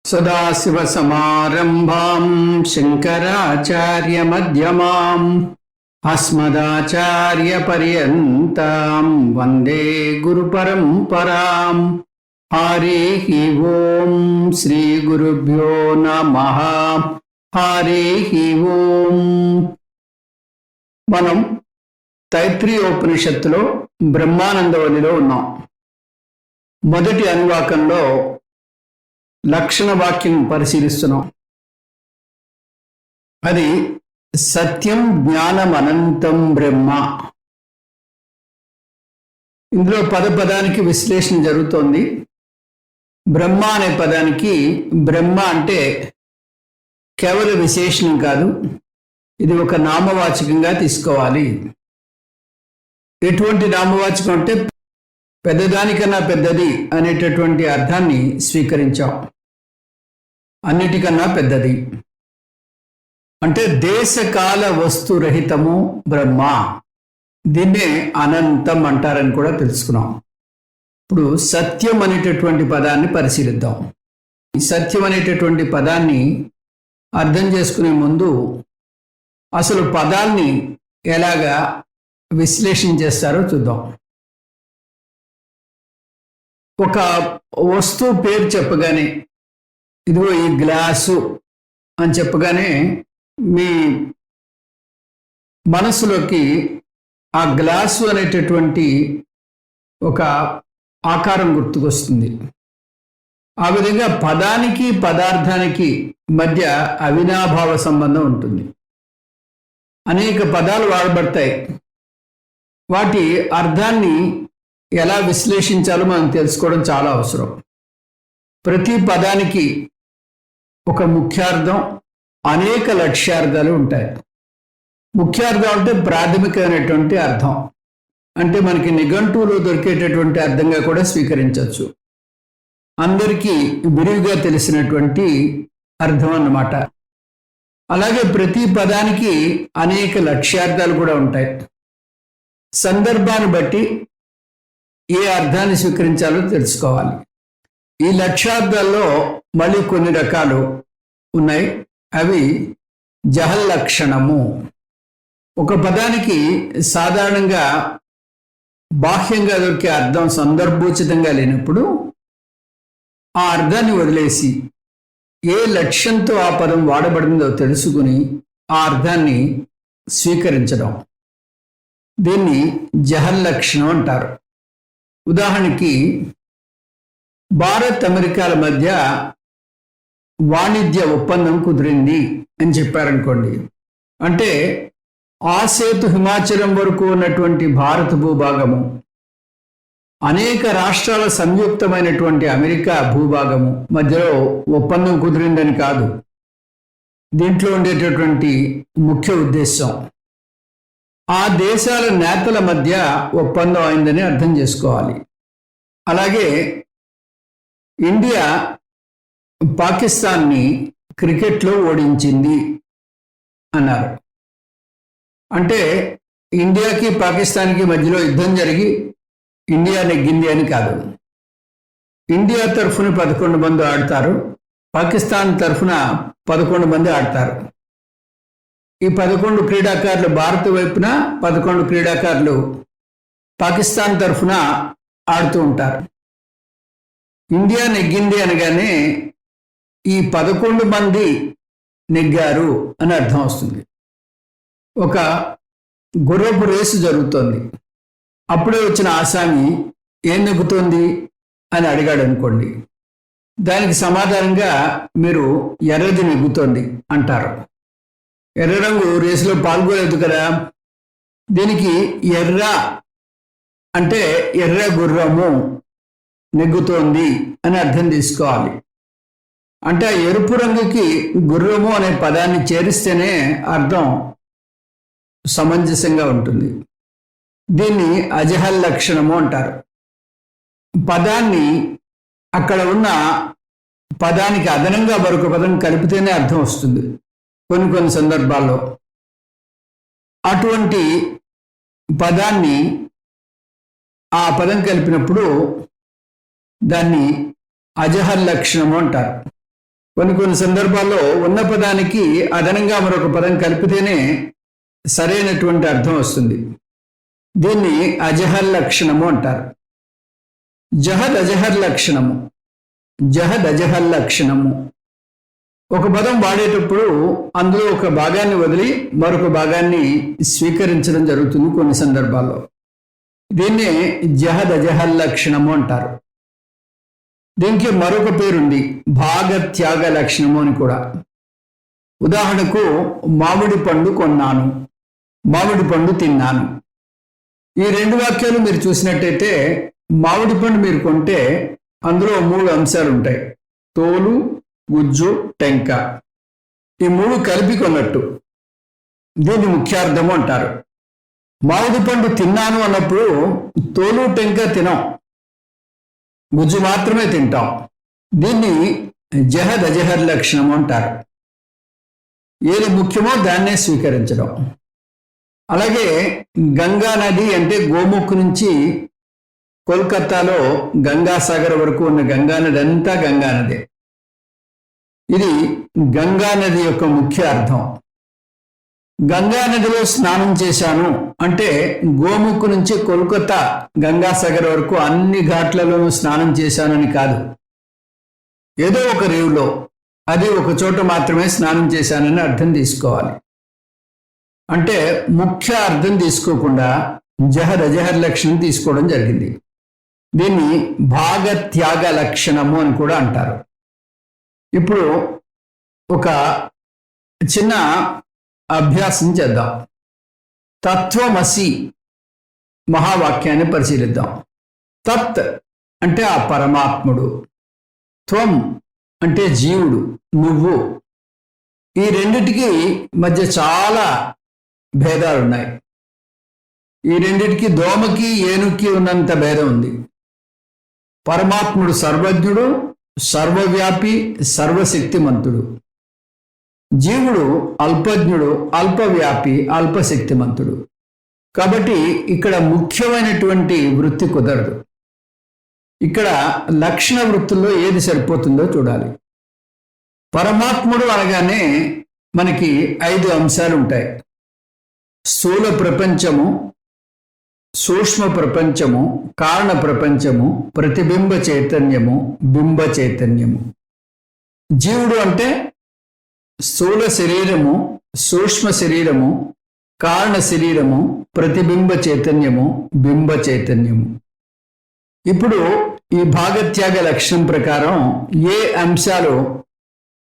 सदाशिवसमारम्भां शङ्कराचार्यमध्यमाम् अस्मदाचार्यपर्यन्तां वन्दे गुरुपरम्पराम्। हरिः ओं श्रीगुरुभ्यो नमः। हरिः ओं। మనం తైత్రీయోపనిషత్తులో బ్రహ్మానందవల్లిలో ఉన్నాం. మొదటి అనువాకంలో లక్షణ వాక్యం పరిశీలిస్తున్నాం. అది సత్యం జ్ఞానం అనంతం బ్రహ్మ. ఇందులో పదానికి విశ్లేషణ జరుగుతోంది. బ్రహ్మ అనే పదానికి బ్రహ్మ అంటే కేవల విశేషణం కాదు, ఇది ఒక నామవాచకంగా తీసుకోవాలి. ఎటువంటి నామవాచకం అంటే పెద్దదానికన్నా పెద్దది అనేటటువంటి అర్థాన్ని స్వీకరించాం. అన్నిటికన్నా పెద్దది అంటే దేశకాల వస్తురహితము బ్రహ్మ. దీన్నే అనంతం అంటారని కూడా తెలుసుకున్నాం. ఇప్పుడు సత్యం అనేటటువంటి పదాన్ని పరిశీలిద్దాం. ఈ సత్యం అనేటటువంటి పదాన్ని అర్థం చేసుకునే ముందు అసలు పదాన్ని ఎలాగా విశ్లేషణ చేస్తారో చూద్దాం. ఒక వస్తువు పేరు చెప్పగానే, ఇదిగో ఈ గ్లాసు అని చెప్పగానే మీ మనసులోకి ఆ గ్లాసు అనేటటువంటి ఒక ఆకారం గుర్తుకొస్తుంది. ఆ విధంగా పదానికి పదార్థానికి మధ్య అవినాభావ సంబంధం ఉంటుంది. అనేక పదాలు వాడబడతాయి. వాటి అర్థాన్ని ఎలా విశ్లేషించాలో మనం తెలుసుకోవడం చాలా అవసరం. ప్రతి పదానికి ఒక ముఖ్యార్థం, అనేక లక్ష్యార్థాలు ఉంటాయి. ముఖ్యార్థం అంటే ప్రాథమికమైనటువంటి అర్థం, అంటే మనకి నిఘంటువులో దొరికేటటువంటి అర్థంగా కూడా స్వీకరించవచ్చు. అందరికీ విరివిగా తెలిసినటువంటి అర్థం అన్నమాట. అలాగే ప్రతి పదానికి అనేక లక్ష్యార్థాలు కూడా ఉంటాయి. సందర్భాన్ని బట్టి ఏ అర్థాన్ని స్వీకరించాలో తెలుసుకోవాలి. ఈ లక్ష్యార్థాల్లో మళ్ళీ కొన్ని రకాలు ఉన్నాయి. అవి జహల్లక్షణము. ఒక పదానికి సాధారణంగా బాహ్యంగా దొరికే అర్థం సందర్భోచితంగా లేనప్పుడు ఆ అర్థాన్ని వదిలేసి ఏ లక్ష్యంతో ఆ పదం వాడబడిందో తెలుసుకుని ఆ అర్థాన్ని స్వీకరించడం, దీన్ని జహల్లక్షణం అంటారు. ఉదాహరణకి భారత్ అమెరికాల మధ్య వాణిజ్య ఒప్పందం కుదిరింది అని చెప్పారనుకోండి. అంటే ఆ సేతు హిమాచలం వరకు ఉన్నటువంటి భారత భూభాగము, అనేక రాష్ట్రాల సంయుక్తమైనటువంటి అమెరికా భూభాగము మధ్యలో ఒప్పందం కుదిరిందని కాదు దీంట్లో ఉండేటటువంటి ముఖ్య ఉద్దేశం. ఆ దేశాల నేతల మధ్య ఒప్పందం అయిందని అర్థం చేసుకోవాలి. అలాగే ఇండియా పాకిస్తాన్ని క్రికెట్లో ఓడించింది అన్నారు. అంటే ఇండియాకి పాకిస్తాన్కి మధ్యలో యుద్ధం జరిగి ఇండియా నెగ్గింది అని కాదు. ఇండియా తరఫున 11 మంది ఆడతారు, పాకిస్తాన్ తరఫున 11 మంది ఆడతారు. ఈ 11 క్రీడాకారులు భారత వైపున, 11 క్రీడాకారులు పాకిస్తాన్ తరఫున ఆడుతూ ఉంటారు. ఇండియా నెగ్గింది అనగానే ఈ 11 మంది నెగ్గారు అని అర్థం వస్తుంది. ఒక గుర్రపు రేసు జరుగుతోంది. అప్పుడే వచ్చిన ఆసామి ఏం నెగ్గుతోంది అని అడిగాడు అనుకోండి. దానికి సమాధానంగా మీరు ఎర్రది నెగ్గుతోంది అంటారు. ఎర్ర రంగు రేసులో పాల్గొలేదు కదా. దీనికి ఎర్ర అంటే ఎర్ర గుర్రము నెగ్గుతోంది అని అర్థం తీసుకోవాలి. అంటే ఆ ఎరుపు రంగుకి గుర్రము అనే పదాన్ని చేరిస్తేనే అర్థం సమంజసంగా ఉంటుంది. దీన్ని అజహల్లక్షణము అంటారు. పదాన్ని అక్కడ ఉన్న పదానికి అదనంగా మరొక పదం కలిపితేనే అర్థం వస్తుంది కొన్ని సందర్భాల్లో. అటువంటి పదాన్ని ఆ పదం కలిపినప్పుడు దాన్ని అజహల్లక్షణము అంటారు. కొన్ని సందర్భాల్లో ఉన్న పదానికి అదనంగా మరొక పదం కలిపితేనే సరైనటువంటి అర్థం వస్తుంది. దీన్ని అజహర్ లక్షణము అంటారు. జహద్ అజహర్ లక్షణము. జహద్ అజహర్ లక్షణము. ఒక పదం వాడేటప్పుడు అందులో ఒక భాగాన్ని వదిలి మరొక భాగాన్ని స్వీకరించడం జరుగుతుంది కొన్ని సందర్భాల్లో. దీన్నే జహద్ అజహర్ లక్షణము అంటారు. దీనికి మరొక పేరుంది, భాగత్యాగ లక్షణము అని కూడా. ఉదాహరణకు మామిడి పండు కొన్నాను, మామిడి పండు తిన్నాను. ఈ రెండు వాక్యాలు మీరు చూసినట్టయితే మామిడి పండు మీరు కొంటే అందులో 3 అంశాలు ఉంటాయి: తోలు, గుజ్జు, టెంక. ఈ 3 కలిపి కొన్నట్టు. దీన్ని ముఖ్యార్థము అంటారు. మామిడి పండు తిన్నాను అన్నప్పుడు తోలు టెంక తినం, గుజ్జు మాత్రమే తింటాం. దీన్ని జహద్ అజహర్ లక్షణము అంటారు. ఏది ముఖ్యమో దాన్నే స్వీకరించడం. అలాగే గంగా నది అంటే గోముఖ్ నుంచి కోల్కతాలో గంగాసాగర్ వరకు ఉన్న గంగా నది అంతా గంగా నదే. ఇది గంగా నది యొక్క ముఖ్య అర్థం. గంగా నదిలో స్నానం చేశాను అంటే గోముఖ్ నుంచి కోల్కతా గంగాసాగర్ వరకు అన్ని ఘాట్లలోనూ స్నానం చేశానని కాదు. ఏదో ఒక రేవులో, అది ఒక చోట మాత్రమే స్నానం చేశానని అర్థం తీసుకోవాలి. అంటే ముఖ్య అర్థం తీసుకోకుండా జహద్ అజహర్ లక్షణం తీసుకోవడం జరిగింది. దీన్ని భాగత్యాగ లక్షణము అని కూడా అంటారు. ఇప్పుడు ఒక చిన్న అభ్యాసం చేద్దాం. తత్వమసి మహావాక్యాన్ని పరిశీలిద్దాం. తత్ అంటే ఆ పరమాత్ముడు, త్వం అంటే జీవుడు, నువ్వు. ఈ రెండిటికి మధ్య చాలా భేదాలున్నాయి. ఈ రెండిటికి దోమకి ఏనుక్కి ఉన్నంత భేదం ఉంది. పరమాత్ముడు సర్వజ్ఞుడు, సర్వవ్యాపి, సర్వశక్తిమంతుడు. జీవుడు అల్పజ్ఞుడు, అల్పవ్యాపి, అల్పశక్తిమంతుడు. కాబట్టి ఇక్కడ ముఖ్యమైనటువంటి వృత్తి కుదరదు. ఇక్కడ లక్షణ వృత్తుల్లో ఏది సరిపోతుందో చూడాలి. పరమాత్ముడు అనగానే మనకి 5 అంశాలు ఉంటాయి: స్థూల ప్రపంచము, సూక్ష్మ ప్రపంచము, కారణ ప్రపంచము, ప్రతిబింబ చైతన్యము, బింబ చైతన్యము. జీవుడు అంటే స్థూల శరీరము, సూక్ష్మ శరీరము, కారణ శరీరము, ప్రతిబింబ చైతన్యము, బింబ చైతన్యము. ఇప్పుడు ఈ భాగత్యాగ లక్షణం ప్రకారం ఏ అంశాలు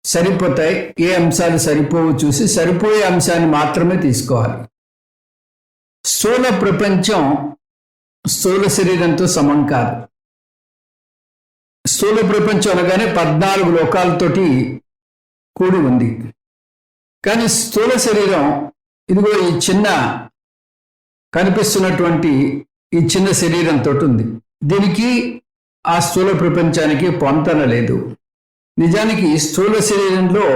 సరిపోతాయి, ఏ అంశాలు సరిపోవు చూసి సరిపోయే అంశాన్ని మాత్రమే తీసుకోవాలి. స్థూల ప్రపంచం స్థూల శరీరంతో సమం కాదు. స్థూల ప్రపంచం అనగానే 14 లోకాలతోటి కూడి ఉంది. కానీ స్థూల శరీరం ఇదిగో ఈ చిన్న కనిపిస్తున్నటువంటి ఈ చిన్న శరీరంతో ఉంది. దీనికి ఆ స్థూల ప్రపంచానికి పొంతన లేదు. నిజానికి స్థూల శరీరంలో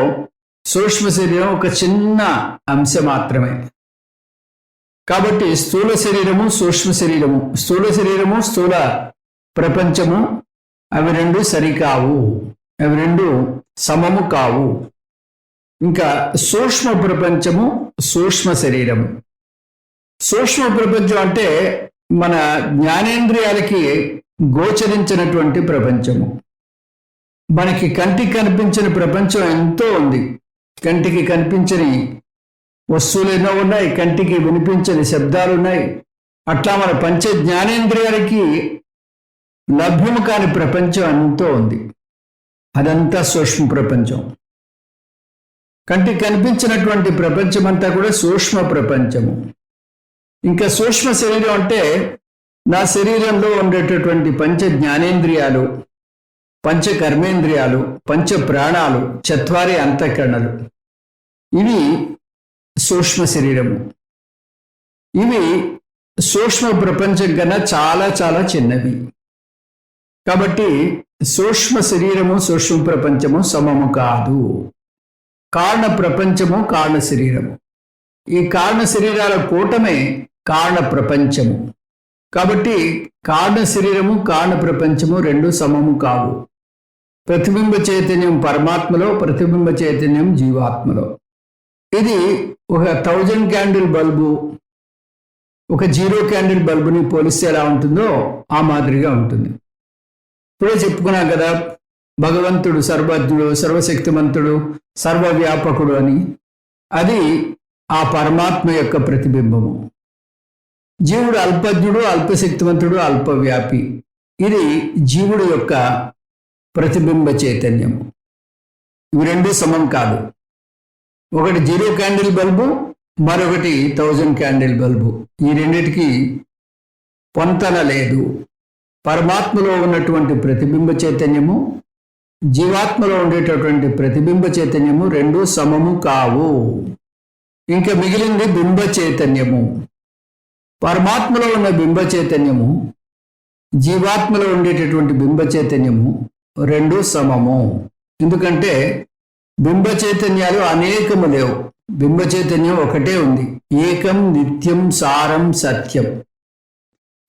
సూక్ష్మ శరీరం ఒక చిన్న అంశం మాత్రమే. కాబట్టి స్థూల శరీరము, సూక్ష్మ శరీరము, స్థూల శరీరము, స్థూల ప్రపంచము అవి రెండు సరికావు, అవి రెండు సమము కావు. ఇంకా సూక్ష్మ ప్రపంచము, సూక్ష్మ శరీరము. సూక్ష్మ ప్రపంచం అంటే మన జ్ఞానేంద్రియాలకి గోచరించినటువంటి ప్రపంచము. మనకి కంటికి కనిపించిన ప్రపంచం ఎంతో ఉంది. కంటికి కనిపించని వస్తువులు ఎన్నో ఉన్నాయి, కంటికి వినిపించని శబ్దాలు ఉన్నాయి. అట్లా మన పంచ జ్ఞానేంద్రియాలకి లభ్యము కాని ప్రపంచం ఎంతో ఉంది. అదంతా సూక్ష్మ ప్రపంచం. కంటికి కనిపించినటువంటి ప్రపంచం అంతా కూడా సూక్ష్మ ప్రపంచము. ఇంకా సూక్ష్మ శరీరం అంటే నా శరీరంలో ఉండేటటువంటి పంచ జ్ఞానేంద్రియాలు, పంచ కర్మేంద్రియాలు, పంచ ప్రాణాలు, చత్వారి అంతఃకరణలు. ఇవి సూక్ష్మ శరీరము. ఇవి సూక్ష్మ ప్రపంచం కన్నా చాలా చాలా చిన్నవి. కాబట్టి సూక్ష్మ శరీరము, సూక్ష్మ ప్రపంచము సమము కాదు. కారణ ప్రపంచము, కారణ శరీరము. ఈ కారణ శరీరాల కూటమే కారణ ప్రపంచము. కాబట్టి కారణ శరీరము, కారణ ప్రపంచము రెండు సమము కావు. ప్రతిబింబ చైతన్యం పరమాత్మలో, ప్రతిబింబ చైతన్యం జీవాత్మలో. ఇది ఒక 1000 క్యాండిల్ బల్బు ఒక 0 క్యాండిల్ బల్బుని పోలిస్తే ఎలా ఉంటుందో ఆ మాదిరిగా ఉంటుంది. ఇప్పుడే చెప్పుకున్నాం కదా, భగవంతుడు సర్వజ్ఞుడు, సర్వశక్తిమంతుడు, సర్వవ్యాపకుడు అని. అది ఆ పరమాత్మ యొక్క ప్రతిబింబము. జీవుడు అల్పజ్ఞుడు, అల్పశక్తివంతుడు, అల్పవ్యాపి. ఇది జీవుడు యొక్క ప్రతిబింబ చైతన్యము. ఇవి రెండు సమం కాదు. ఒకటి 0 క్యాండిల్ బల్బు, మరొకటి 1000 క్యాండిల్ బల్బు. ఈ రెండిటికి పొంతన లేదు. పరమాత్మలో ఉన్నటువంటి ప్రతిబింబ చైతన్యము, జీవాత్మలో ఉండేటటువంటి ప్రతిబింబ చైతన్యము రెండు సమము కావు. ఇంకా మిగిలింది బింబ చైతన్యము. పరమాత్మలో ఉన్న బింబ చైతన్యము, జీవాత్మలో ఉండేటటువంటి బింబ చైతన్యము రెండు సమము. ఎందుకంటే బింబ చైతన్యాలు అనేకము లేవు. బింబ చైతన్యం ఒకటే ఉంది. ఏకం నిత్యం సారం సత్యం.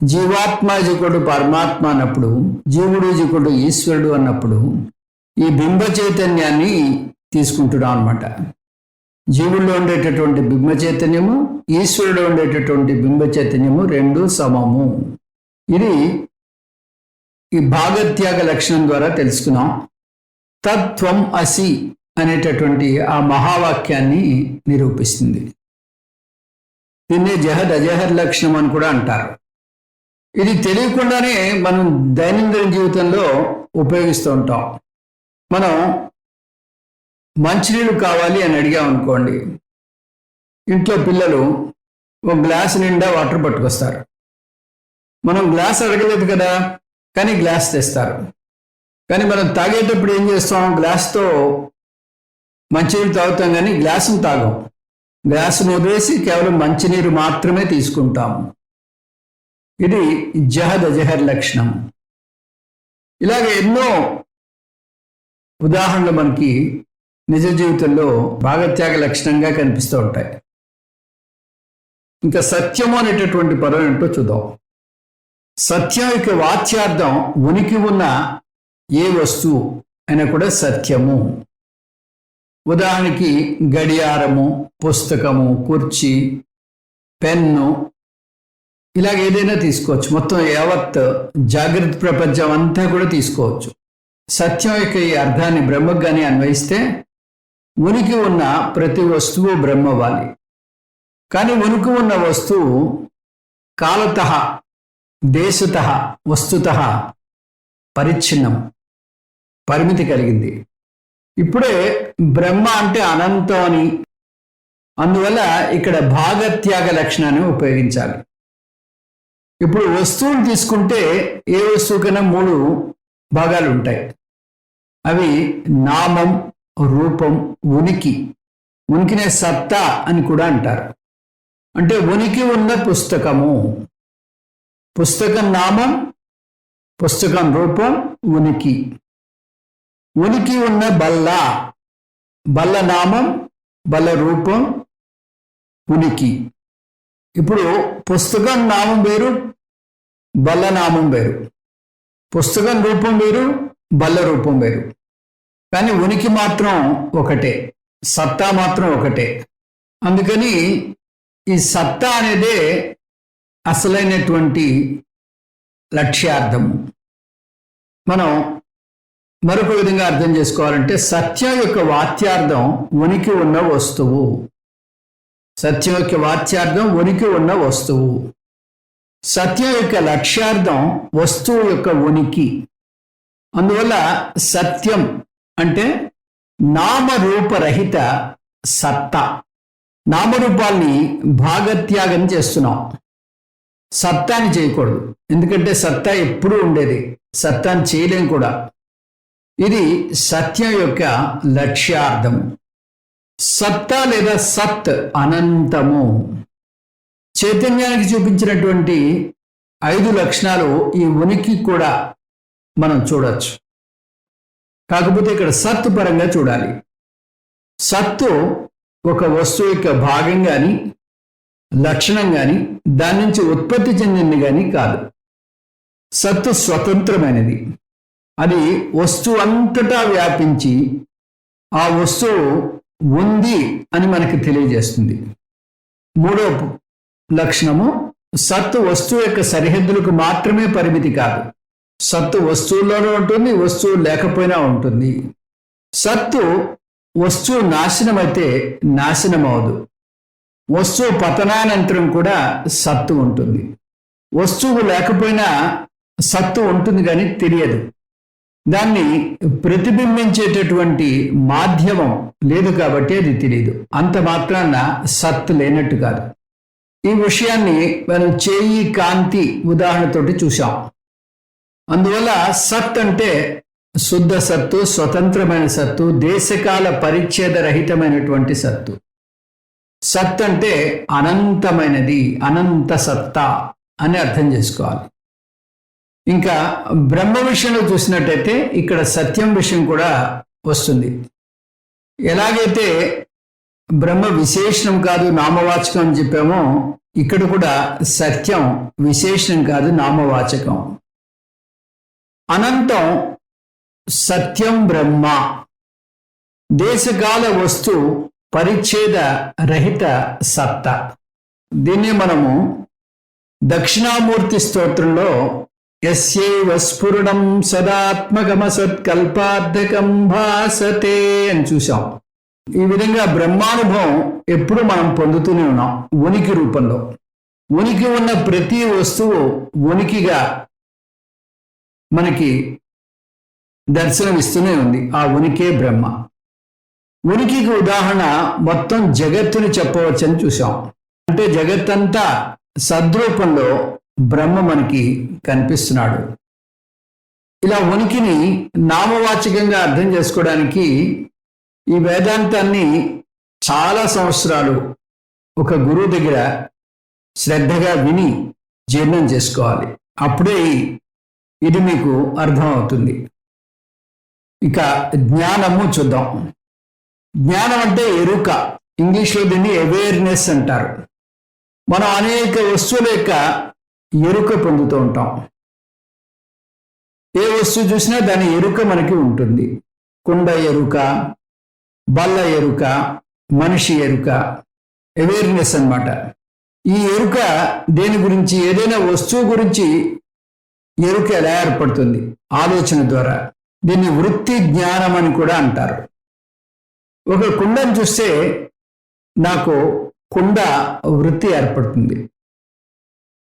జీవాత్మ జికుడు పరమాత్మ అన్నప్పుడు, జీవుడు జికుడు ఈశ్వరుడు అన్నప్పుడు ఈ బింబ చైతన్యాన్ని తీసుకుంటున్నాం అన్నమాట. జీవుల్లో ఉండేటటువంటి బింబ చైతన్యము, ఈశ్వరుడు ఉండేటటువంటి బింబ చైతన్యము రెండు సమము. ఇది ఈ భాగత్యాగ లక్షణం ద్వారా తెలుసుకున్నాం. తత్వం అసి అనేటటువంటి ఆ మహావాక్యాన్ని నిరూపిస్తుంది. దీన్నే జహద్ అజహర్ లక్షణం అని కూడా అంటారు. ఇది తెలియకుండానే మనం దైనందిన జీవితంలో ఉపయోగిస్తూ ఉంటాం. మనం మంచినీళ్ళు కావాలి అని అడిగామనుకోండి, ఇంట్లో పిల్లలు ఒక గ్లాస్ నిండా వాటర్ పట్టుకొస్తారు. మనం గ్లాస్ అడగలేదు కదా, కానీ గ్లాస్ తెస్తారు. కానీ మనం తాగేటప్పుడు ఏం చేస్తాం? గ్లాస్తో మంచినీరు తాగుతాం, కానీ గ్లాసును తాగం. గ్లాసును వదిలేసి కేవలం మంచినీరు మాత్రమే తీసుకుంటాము. ఇది జహద్ అజహర్ లక్షణం. ఇలాగ ఎన్నో ఉదాహరణలు మనకి నిజ జీవితంలో భాగత్యాగ లక్షణంగా కనిపిస్తూ ఉంటాయి. ఇంకా సత్యము అనేటటువంటి పదం ఏంటో చూద్దాం. సత్యం యొక్క వాచ్యార్థం ఉనికి ఉన్న ఏ వస్తువు అయినా కూడా సత్యము. ఉదాహరణకి గడియారము, పుస్తకము, కుర్చీ, పెన్ను, ఇలాగ ఏదైనా తీసుకోవచ్చు. మొత్తం యావత్ జాగ్రత్త ప్రపంచం అంతా కూడా తీసుకోవచ్చు. సత్యం యొక్క ఈ అర్థాన్ని బ్రహ్మకు కానీ అన్వయిస్తే ఉనికి ఉన్న ప్రతి వస్తువు బ్రహ్మవాలి. కానీ ఉనికి ఉన్న వస్తువు కాలత, దేశత, వస్తుత పరిచ్ఛిన్నం, పరిమితి కలిగింది. ఇప్పుడే బ్రహ్మ అంటే అనంతం అని, అందువల్ల ఇక్కడ భాగత్యాగ లక్షణాన్ని ఉపయోగించాలి. ఇప్పుడు వస్తువులు తీసుకుంటే ఏ వస్తువుకైనా 3 భాగాలు ఉంటాయి. అవి నామం, రూపం, ఉనికి. ఉనికినే సత్తా అని కూడా అంటారు. అంటే ఉనికి ఉన్న పుస్తకము, పుస్తకం నామం, పుస్తకం రూపం, ఉనికి. ఉనికి ఉన్న బల్ల, బల్ల నామం, బల్ల రూపం, ఉనికి. ఇప్పుడు పుస్తకం నామం వేరు, బల్ల నామం వేరు. పుస్తకం రూపం వేరు, బల్ల రూపం వేరు. కానీ ఉనికి మాత్రం ఒకటే, సత్తా మాత్రం ఒకటే. అందుకని ఈ సత్తా అనేదే అసలైనటువంటి లక్ష్యార్థము. మనం మరొక విధంగా అర్థం చేసుకోవాలంటే సత్యం యొక్క వాచ్యార్థం ఉనికి ఉన్న వస్తువు. సత్యం యొక్క వాచ్యార్థం ఉనికి ఉన్న వస్తువు. సత్యం యొక్క లక్ష్యార్థం వస్తువు యొక్క ఉనికి. అందువల్ల సత్యం అంటే నామరూపరహిత సత్తా. నామరూపాల్ని భాగత్యాగం చేస్తున్నాం, సత్తాని చేయకూడదు. ఎందుకంటే సత్తా ఎప్పుడూ ఉండేది, సత్తాన్ని చేయలేం కూడా. ఇది సత్యం యొక్క లక్ష్యార్థము. సత్తా లేదా సత్ అనంతము. చైతన్యానికి చూపించినటువంటి 5 లక్షణాలు ఈ ఉనికి కూడా మనం చూడవచ్చు. కాకపోతే ఇక్కడ సత్తు పరంగా చూడాలి. సత్తు ఒక వస్తువు యొక్క భాగం కానీ, లక్షణం కానీ, దాని నుంచి ఉత్పత్తి చెందింది కానీ కాదు. సత్తు స్వతంత్రమైనది. అది వస్తువు అంతటా వ్యాపించి ఆ వస్తువు ఉంది అని మనకి తెలియజేస్తుంది. మూడో లక్షణము, సత్తు వస్తువు యొక్క సరిహద్దులకు మాత్రమే పరిమితి కాదు. సత్తు వస్తువుల్లోనూ ఉంటుంది, వస్తువు లేకపోయినా ఉంటుంది. సత్తు వస్తువు నాశనమైతే నాశనం అవదు. వస్తువు పతనానంతరం కూడా సత్తు ఉంటుంది. వస్తువు లేకపోయినా సత్తు ఉంటుంది కానీ తెలియదు. దాన్ని ప్రతిబింబించేటటువంటి మాధ్యమం లేదు కాబట్టి అది తెలియదు. అంత మాత్రాన సత్తు లేనట్టు కాదు. ఈ విషయాన్ని మనం చేయి కాంతి ఉదాహరణతోటి చూసాం. అందువల్ల సత్ అంటే శుద్ధ సత్తు, స్వతంత్రమైన సత్తు, దేశకాల పరిచ్ఛేద రహితమైనటువంటి సత్తు. సత్ అంటే అనంతమైనది, అనంత సత్తా అని అర్థం చేసుకోవాలి. ఇంకా బ్రహ్మ విషయంలో చూసినట్టయితే ఇక్కడ సత్యం విషయం కూడా వస్తుంది. ఎలాగైతే బ్రహ్మ విశేషణం కాదు నామవాచకం అని చెప్పామో, ఇక్కడ కూడా సత్యం విశేషణం కాదు నామవాచకం. అనంతం సత్యం బ్రహ్మ, దేశకాల వస్తు పరిచ్ఛేద రహిత సత్తా. దీన్ని మనము దక్షిణామూర్తి స్తోత్రంలో యస్యైవ స్ఫురణం సదాత్మకమసత్కల్పార్థకం భాసతే అని చూసాం. ఈ విధంగా బ్రహ్మానుభవం ఎప్పుడు మనం పొందుతూనే ఉన్నాం ఉనికి రూపంలో. ఉనికి ఉన్న ప్రతి వస్తువు ఉనికిగా మనకి దర్శనమిస్తూనే ఉంది. ఆ ఉనికే బ్రహ్మ. ఉనికికి ఉదాహరణ మొత్తం జగత్తుని చెప్పవచ్చని చూసాం. అంటే జగత్తంతా సద్రూపంలో బ్రహ్మ మనకి కనిపిస్తున్నాడు. ఇలా ఉనికిని నామవాచకంగా అర్థం చేసుకోవడానికి ఈ వేదాంతాన్ని చాలా సంవత్సరాలు ఒక గురువు దగ్గర శ్రద్ధగా విని జీర్ణం చేసుకోవాలి. అప్పుడే ఇది మీకు అర్థమవుతుంది. ఇక జ్ఞానము చూద్దాం. జ్ఞానం అంటే ఎరుక. ఇంగ్లీష్లో దీన్ని అవేర్నెస్ అంటారు. మనం అనేక వస్తువుల యొక్క ఎరుక పొందుతూ ఉంటాం. ఏ వస్తువు చూసినా దాని ఎరుక మనకి ఉంటుంది. కుండ ఎరుక, బల్ల ఎరుక, మనిషి ఎరుక, అవేర్నెస్ అన్నమాట. ఈ ఎరుక దేని గురించి, ఏదైనా వస్తువు గురించి ఎరుక ఎలా ఏర్పడుతుంది? ఆలోచన ద్వారా. దీన్ని వృత్తి జ్ఞానం అని కూడా అంటారు. ఒక కుండను చూస్తే నాకు కుండ వృత్తి ఏర్పడుతుంది.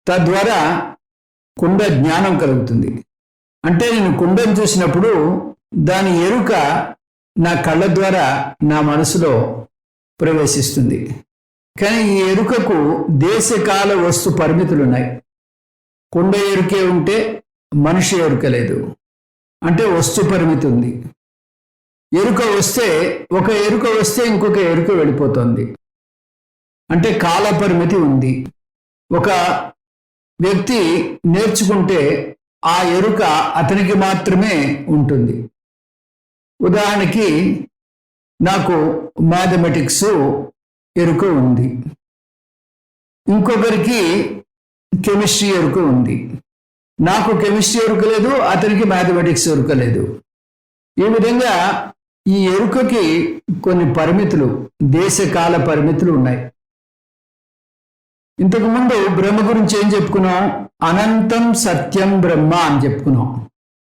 తద్వారా కుండ జ్ఞానం కలుగుతుంది. అంటే నేను కుండను చూసినప్పుడు దాని ఎరుక నా కళ్ళ ద్వారా నా మనసులో ప్రవేశిస్తుంది. కానీ ఈ ఎరుకకు దేశకాల వస్తు పరిమితులు ఉన్నాయి. కుండ ఎరుకే ఉంటే మనిషి ఎరుక లేదు. అంటే వస్తు పరిమితి ఉంది. ఎరుక వస్తే, ఒక ఎరుక వస్తే ఇంకొక ఎరుక వెళ్ళిపోతుంది. అంటే కాల పరిమితి ఉంది. ఒక వ్యక్తి నేర్చుకుంటే ఆ ఎరుక అతనికి మాత్రమే ఉంటుంది. ఉదాహరణకి నాకు మ్యాథమెటిక్స్ ఎరుక ఉంది, ఇంకొకరికి కెమిస్ట్రీ ఎరుక ఉంది. నాకు కెమిస్ట్రీ ఎరుక లేదు, అతనికి మ్యాథమెటిక్స్ ఎరుక లేదు. ఈ విధంగా ఈ ఎరుకకి కొన్ని పరిమితులు, దేశకాల పరిమితులు ఉన్నాయి. ఇంతకుముందు బ్రహ్మ గురించి ఏం చెప్పుకున్నాం? అనంతం సత్యం బ్రహ్మ అని చెప్పుకున్నాం.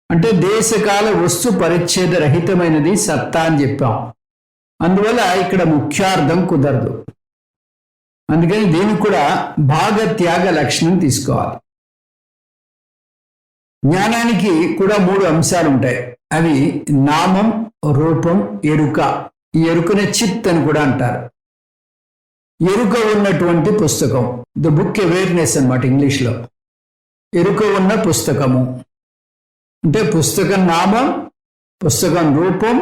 అంటే దేశకాల వస్తు పరిచ్ఛేద రహితమైనది సత్తా అని చెప్పాం. అందువల్ల ఇక్కడ ముఖ్యార్థం కుదరదు. అందుకని దీనికి కూడా భాగత్యాగ లక్షణం తీసుకోవాలి. జ్ఞానానికి కూడా 3 అంశాలు ఉంటాయి. అవి నామం, రూపం, ఎరుక. ఈ ఎరుకనే చిత్ అని కూడా అంటారు. ఎరుక ఉన్నటువంటి పుస్తకం, ద బుక్ అవేర్నెస్ అన్నమాట ఇంగ్లీష్లో. ఎరుక ఉన్న పుస్తకము అంటే పుస్తకం నామం, పుస్తకం రూపం,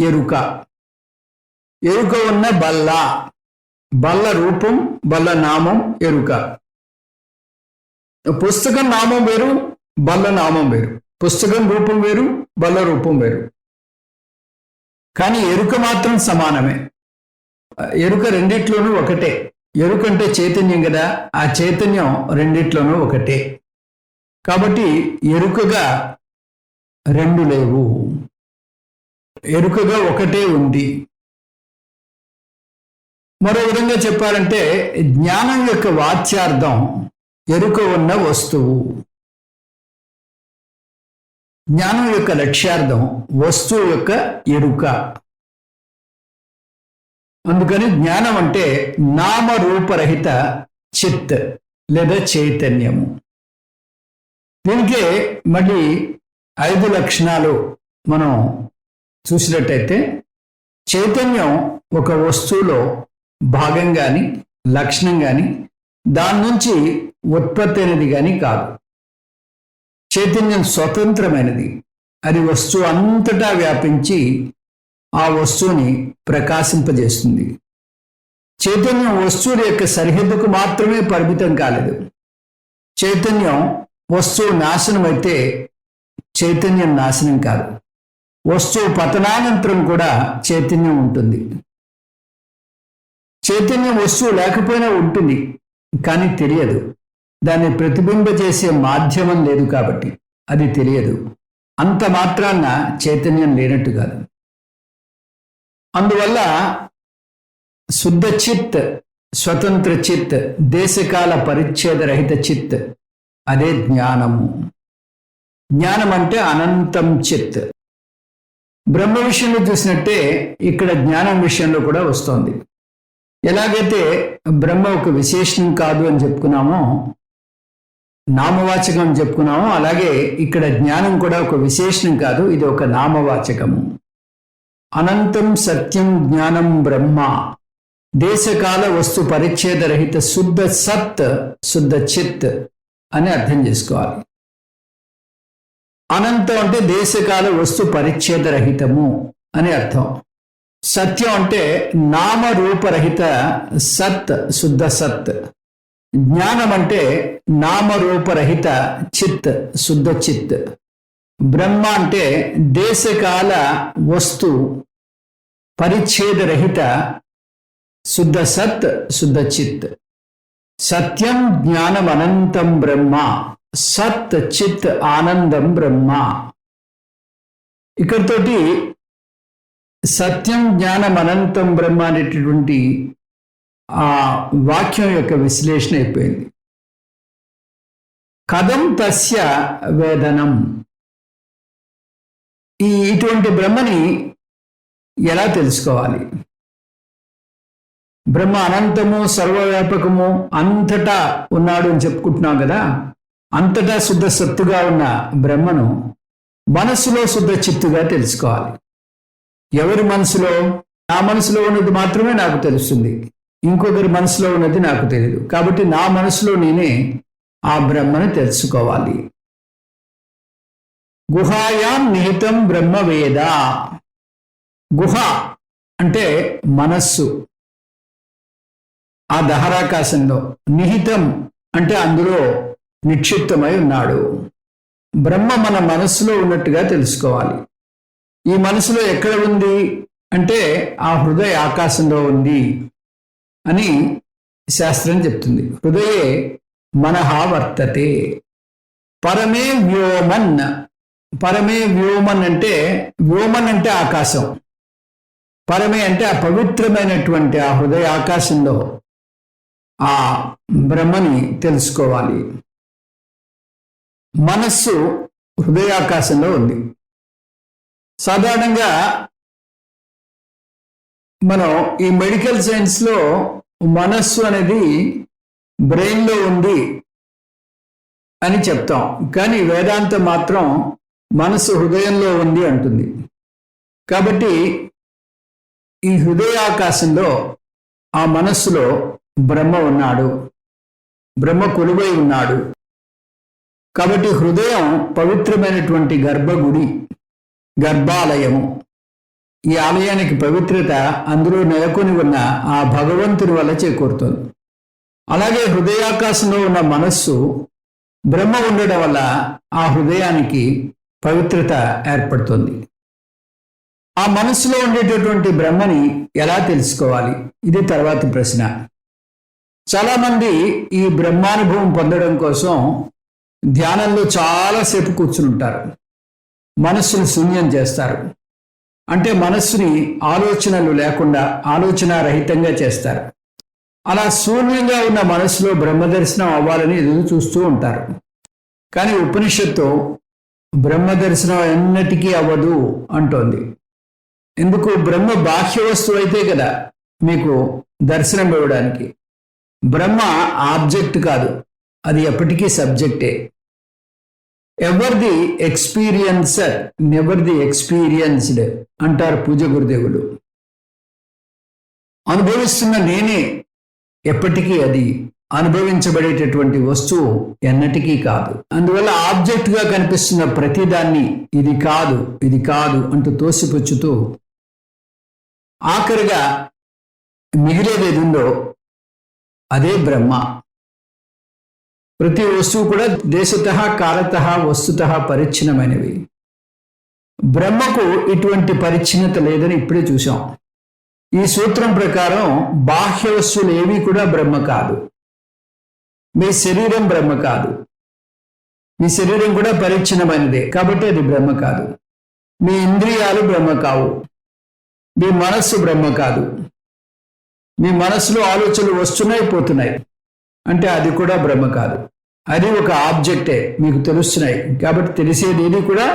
ఎరుక. ఎరుక ఉన్న బల్ల, బల్ల రూపం, బల్ల నామం, ఎరుక. పుస్తకం నామం వేరు, బల్ల నామం వేరు. పుస్తకం రూపం వేరు, బల్ల రూపం వేరు. కానీ ఎరుక మాత్రం సమానమే. ఎరుక రెండిట్లోనూ ఒకటే. ఎరుక అంటే చైతన్యం కదా, ఆ చైతన్యం రెండిట్లోనూ ఒకటే. కాబట్టి ఎరుకగా రెండు లేవు, ఎరుకగా ఒకటే ఉంది. మరో విధంగా చెప్పాలంటే జ్ఞానం యొక్క వాచ్యార్థం ఎరుక ఉన్న వస్తువు, జ్ఞానం యొక్క లక్ష్యార్థం వస్తువు యొక్క ఎరుక. అందుకని జ్ఞానం అంటే నామరూపరహిత చిత్ లేదా చైతన్యము. దీనికే మళ్ళీ 5 లక్షణాలు మనం చూసినట్టయితే చైతన్యం ఒక వస్తువులో భాగం కానీ లక్షణం కానీ దాని నుంచి ఉత్పత్తి అయినది కానీ కాదు. చైతన్యం స్వతంత్రమైనది, అది వస్తువు అంతటా వ్యాపించి ఆ వస్తువుని ప్రకాశింపజేస్తుంది. చైతన్యం వస్తువుల యొక్క సరిహద్దుకు మాత్రమే పరిమితం కాలేదు. చైతన్యం వస్తువు నాశనం అయితే చైతన్యం నాశనం కాదు. వస్తువు పతనానంతరం కూడా చైతన్యం ఉంటుంది. చైతన్యం వస్తువు లేకపోయినా ఉంటుంది, కానీ తెలియదు. దాన్ని ప్రతిబింబచేసే మాధ్యమం లేదు కాబట్టి అది తెలియదు. అంత మాత్రాన్న చైతన్యం లేనట్టు కాదు. అందువల్ల శుద్ధ చిత్, స్వతంత్ర చిత్, దేశకాల పరిచ్ఛేదరహిత చిత్, అదే జ్ఞానము. జ్ఞానం అంటే అనంతం చిత్. బ్రహ్మ విషయంలో చూసినట్టే ఇక్కడ జ్ఞానం విషయంలో కూడా వస్తోంది. ఎలాగైతే బ్రహ్మ ఒక విశేషణం కాదు అని చెప్పుకున్నామో, నామవాచకం చెప్పుకున్నామో, అలాగే ఇక్కడ జ్ఞానం కూడా ఒక విశేషణం కాదు, ఇది ఒక నామవాచకము. అనంతం సత్యం జ్ఞానం బ్రహ్మ, దేశకాల వస్తు పరిచ్ఛేదరహిత శుద్ధ సత్, శుద్ధ చిత్ అని అర్థం చేసుకోవాలి. అనంతం అంటే దేశకాల వస్తు పరిచ్ఛేదరహితము అని అర్థం. సత్యం అంటే నామరూపరహిత సత్, శుద్ధ సత్. జ్ఞానం అంటే నామరూపరహిత చిత్, శుద్ధ చిత్. బ్రహ్మ అంటే దేశకాల వస్తు పరిచ్ఛేదరహిత శుద్ధ సత్, శుద్ధ చిత్. సత్యం జ్ఞానం అనంతం బ్రహ్మ, సత్ చిత్ ఆనందం బ్రహ్మ. ఇక్కడితోటి సత్యం జ్ఞానం అనంతం బ్రహ్మ అనేటటువంటి ఆ వాక్యం యొక్క విశ్లేషణ అయిపోయింది. కథం తస్య వేదనం, ఇటువంటి బ్రహ్మని ఎలా తెలుసుకోవాలి? బ్రహ్మ అనంతము, సర్వవ్యాపకము, అంతటా ఉన్నాడు అని చెప్పుకుంటున్నాం కదా. అంతటా శుద్ధ సత్తుగా ఉన్న బ్రహ్మను మనస్సులో శుద్ధ చిత్తుగా తెలుసుకోవాలి. ఎవరి మనసులో? నా మనసులో ఉన్నది మాత్రమే నాకు తెలుస్తుంది, ఇంకొకరి మనసులో ఉన్నది నాకు తెలియదు. కాబట్టి నా మనసులో నేనే ఆ బ్రహ్మను తెలుసుకోవాలి. గుహాయాం నిహితం బ్రహ్మ వేద. గుహ అంటే మనస్సు, ఆ దహరాకాశంలో. నిహితం అంటే అందులో నిక్షిప్తమై ఉన్నాడు. బ్రహ్మ మన మనస్సులో ఉన్నట్టుగా తెలుసుకోవాలి. ఈ మనసులో ఎక్కడ ఉంది అంటే ఆ హృదయ ఆకాశంలో ఉంది అని శాస్త్రం చెప్తుంది. హృదయే మనః వర్తతే. పరమే వ్యోమన్. పరమే వ్యోమన్ అంటే, వ్యోమన్ అంటే ఆకాశం. పరమే అంటే ఆ పవిత్రమైనటువంటి ఆ హృదయ ఆకాశంలో ఆ బ్రహ్మని తెలుసుకోవాలి. మనస్సు హృదయాకాశంలో ఉంది. సాధారణంగా మనం ఈ మెడికల్ సైన్స్లో మనస్సు అనేది బ్రెయిన్లో ఉంది అని చెప్తాం, కానీ వేదాంతం మాత్రం మనస్సు హృదయంలో ఉంది అంటుంది. కాబట్టి ఈ హృదయాకాశంలో ఆ మనస్సులో బ్రహ్మ ఉన్నాడు, బ్రహ్మ కొలువై ఉన్నాడు. కాబట్టి హృదయం పవిత్రమైనటువంటి గర్భగుడి, గర్భాలయము. ఈ ఆలయానికి పవిత్రత అందులో నెలకొని ఉన్న ఆ భగవంతుని వల్ల చేకూరుతుంది. అలాగే హృదయాకాశంలో ఉన్న మనస్సు బ్రహ్మ ఉండడం వల్ల ఆ హృదయానికి పవిత్రత ఏర్పడుతుంది. ఆ మనస్సులో ఉండేటటువంటి బ్రహ్మని ఎలా తెలుసుకోవాలి? ఇది తర్వాతి ప్రశ్న. చాలామంది ఈ బ్రహ్మానుభవం పొందడం కోసం ధ్యానంలో చాలాసేపు కూర్చుని ఉంటారు. మనస్సును శూన్యం చేస్తారు. అంటే మనస్సుని ఆలోచనలు లేకుండా ఆలోచన రహితంగా చేస్తారు. అలా శూన్యంగా ఉన్న మనస్సులో బ్రహ్మదర్శనం అవ్వాలని ఎదురు చూస్తూ ఉంటారు. కానీ ఉపనిషత్తు బ్రహ్మదర్శనం ఎన్నటికీ అవ్వదు అంటోంది. ఎందుకు? బ్రహ్మ బాహ్య వస్తువు అయితే కదా మీకు దర్శనం ఇవ్వడానికి. బ్రహ్మ ఆబ్జెక్ట్ కాదు, అది ఎప్పటికీ సబ్జెక్టే. Ever the experiencer never the experienced అంటారు పూజ గురుదేవులు. అనుభవిస్తున్న నేనే ఎప్పటికీ అది అనుభవించబడేటటువంటి వస్తువు ఎన్నటికీ కాదు. అందువల్ల ఆబ్జెక్ట్గా కనిపిస్తున్న ప్రతిదాన్ని ఇది కాదు ఇది కాదు అంటూ తోసిపుచ్చుతూ ఆఖరిగా మిగిలేది ఏదుందో అదే బ్రహ్మ. ప్రతి వస్తువు కూడా దేశత కాలత వస్తుత పరిచ్ఛిన్నమైనవి. బ్రహ్మకు ఇటువంటి పరిచ్ఛిన్నత లేదని ఇప్పుడే చూసాం. ఈ సూత్రం ప్రకారం బాహ్య వస్తువులు ఏవి కూడా బ్రహ్మ కాదు. మీ శరీరం బ్రహ్మ కాదు. మీ శరీరం కూడా పరిచ్ఛిన్నమైనదే కాబట్టి అది బ్రహ్మ కాదు. మీ ఇంద్రియాలు బ్రహ్మ కావు. మీ మనస్సు బ్రహ్మ కాదు. మీ మనస్సులో ఆలోచనలు వస్తున్నాయి పోతున్నాయి అంటే అది కూడా బ్రహ్మ కాదు. అది ఒక ఆబ్జెక్టే, మీకు తెలుస్తున్నాయి కాబట్టి తెలిసేది ఏది కూడా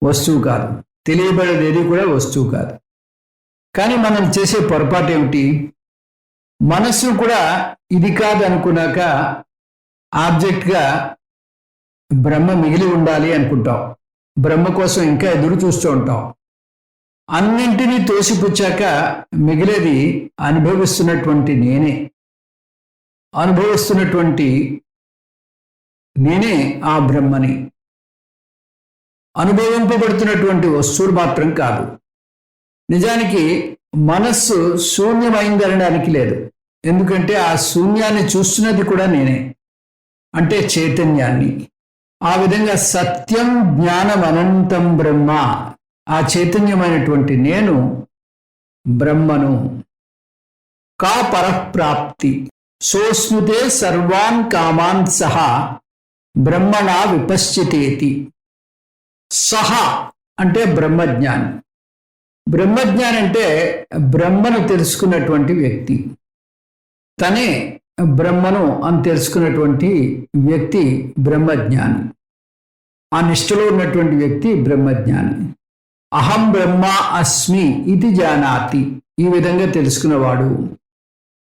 వస్తువు కాదు, తెలియబడేది ఏది కూడా వస్తువు కాదు. కానీ మనం చేసే పొరపాటు ఏమిటి? మనస్సు కూడా ఇది కాదు అనుకున్నాక ఆబ్జెక్ట్గా బ్రహ్మ మిగిలి ఉండాలి అనుకుంటాం. బ్రహ్మ కోసం ఇంకా ఎదురు చూస్తూ ఉంటాం. అన్నింటినీ తోసిపుచ్చాక మిగిలేది అనుభవిస్తున్నటువంటి నేనే. అనుభవిస్తున్నటువంటి నేనే ఆ బ్రహ్మని. అనుభవింపబడుతున్నటువంటి వస్తువులు మాత్రం కాదు. నిజానికి మనస్సు శూన్యమైందనడానికి లేదు. ఎందుకంటే ఆ శూన్యాన్ని చూస్తున్నది కూడా నేనే, అంటే చైతన్యాన్ని. ఆ విధంగా సత్యం జ్ఞానం అనంతం బ్రహ్మ, ఆ చైతన్యమైనటువంటి నేను బ్రహ్మను. కా పరప్రాప్తి సోస్నుతే సర్వాన్ కామాన్ సహా బ్రహ్మణా విపశ్చితేతి. సహా అంటే బ్రహ్మజ్ఞాని. బ్రహ్మజ్ఞాని అంటే బ్రహ్మను తెలుసుకున్నటువంటి వ్యక్తి. తనే బ్రహ్మను అని తెలుసుకున్నటువంటి వ్యక్తి బ్రహ్మజ్ఞాని. ఆ నిష్ఠలో ఉన్నటువంటి వ్యక్తి బ్రహ్మజ్ఞాని. అహం బ్రహ్మ అస్మి ఇది జానాతి, ఈ విధంగా తెలుసుకున్నవాడు.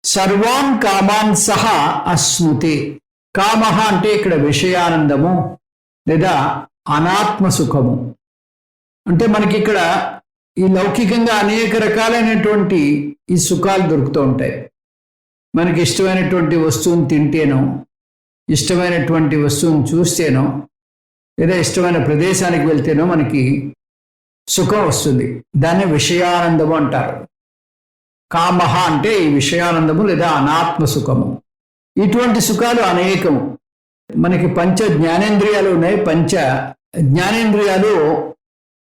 సర్వాన్ కామాన్ సహా అస్నుతే. కామహ అంటే ఇక్కడ విషయానందము లేదా అనాత్మ సుఖము. అంటే మనకి ఇక్కడ ఈ లౌకికంగా అనేక రకాలైనటువంటి ఈ సుఖాలు దొరుకుతూ ఉంటాయి. మనకి ఇష్టమైనటువంటి వస్తువుని తింటేనో, ఇష్టమైనటువంటి వస్తువుని చూస్తేనో, లేదా ఇష్టమైన ప్రదేశానికి వెళ్తేనో మనకి సుఖం వస్తుంది. దాన్ని విషయానందము అంటారు. కామహ అంటే ఈ విషయానందము లేదా అనాత్మ సుఖము. ఇటువంటి సుఖాలు అనేకము. మనకి పంచ జ్ఞానేంద్రియాలు ఉన్నాయి. పంచ జ్ఞానేంద్రియాలు